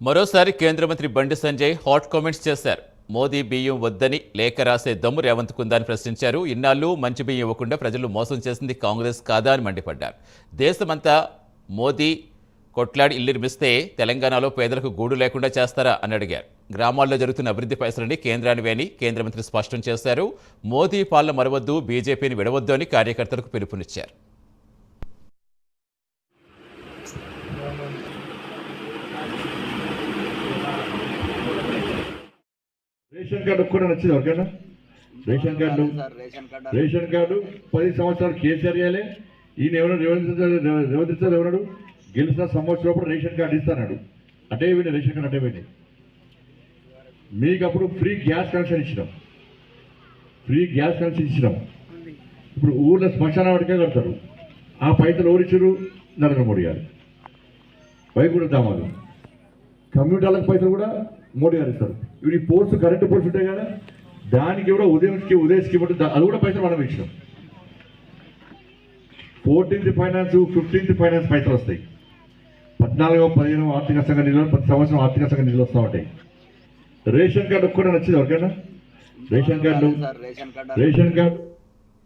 మరోసారి కేంద్ర మంత్రి బండి సంజయ్ హాట్ కామెంట్స్ చేశారు. మోదీ బియ్యం వద్దని లేఖ రాసే దమ్ము రేవంత్ కుందని ప్రశ్నించారు. ఇన్నాళ్ళు మంచి బియ్యం ఇవ్వకుండా ప్రజలు మోసం చేసింది కాంగ్రెస్ కాదా అని మండిపడ్డారు. దేశమంతా మోదీ కొట్లాడి ఇల్లు నిర్మిస్తే తెలంగాణలో పేదలకు గూడు లేకుండా చేస్తారా అని అడిగారు. గ్రామాల్లో జరుగుతున్న అభివృద్ధి పైసలని కేంద్రానివే అని కేంద్ర మంత్రి స్పష్టం చేశారు. మోదీ పాలన మరవద్దు, బీజేపీని విడవద్దు అని కార్యకర్తలకు పిలుపునిచ్చారు. రేషన్ కార్డు ఒక్కడే నచ్చింది ఎవరికైనా? రేషన్ కార్డు 10 సంవత్సరాలు కేసీఆర్ ఇవ్వాలి. ఈయన రేవంత్ ఎవరు గెలిచిన సంవత్సరం రేషన్ కార్డు ఇస్తాడు. అంటే పోయింది రేషన్ కార్డు, అంటే పోయింది. మీకు అప్పుడు ఫ్రీ గ్యాస్ కనెక్షన్ ఇచ్చినాం. ఇప్పుడు ఊళ్ళో శ్మశాన వాటికే కడతారు. ఆ పైసలు ఎవరిచ్చారు? నరేంద్ర మోడీ గారు. వైకుంఠ ధామాలు కమ్యూనిటీలకు పైసలు కూడా మోడీ గారు ఇస్తారు. ఇప్పుడు ఈ పోల్స్, కరెంటు పోల్స్ ఉంటాయి కదా, దానికి కూడా ఉదయ స్కీమ్ ఉంటుంది. అది కూడా పైసలు మనం ఇచ్చినాం. 14th ఫైనాన్స్, 15th ఫైనాన్స్ పైసలు వస్తాయి. 14వ 15వ ఆర్థిక సంఘ నిధులు, ప్రతి సంవత్సరం ఆర్థిక సంఘ నిధులు వస్తూ ఉంటాయి. రేషన్ కార్డు ఒక్కడే నచ్చింది ఎవరికైనా? Ration card